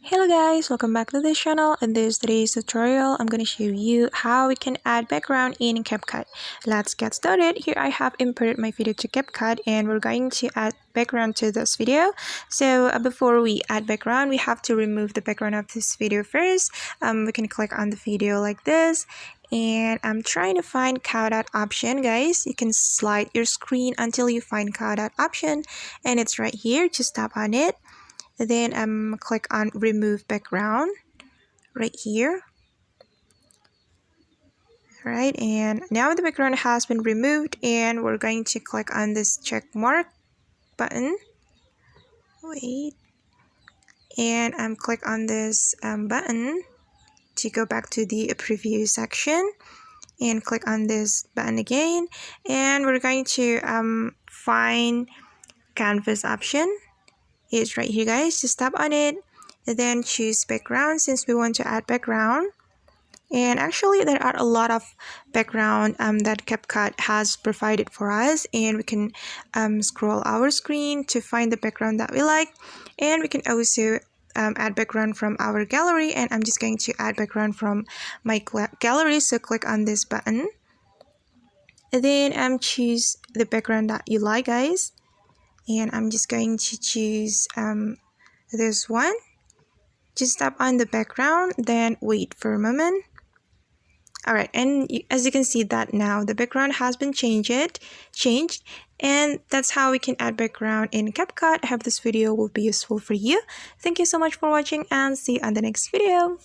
Hello guys, welcome back to this channel. In today's tutorial, I'm going to show you how we can add background in Capcut. Let's get started. Here I have imported my video to Capcut and we're going to add background to this video. So before we add background, we have to remove the background of this video first. We can click on the video like this. And I'm trying to find Capcut option, guys. You can slide your screen until you find Capcut option, and it's right here. Just tap on it. Then click on remove background right here. All right, and now the background has been removed, and we're going to click on this check mark button. Wait, and click on this button to go back to the preview section, and click on this button again, and we're going to find canvas option. It's right here, guys. Just tap on it and then choose background since we want to add background. And actually there are a lot of background that Capcut has provided for us, and we can scroll our screen to find the background that we like, and we can also add background from our gallery. And I'm just going to add background from my gallery, so click on this button and then choose the background that you like, guys. And I'm just going to choose this one. Just tap on the background, then wait for a moment. Alright, and as you can see that now the background has been changed, and that's how we can add background in Capcut. I hope this video will be useful for you. Thank you so much for watching, and see you on the next video.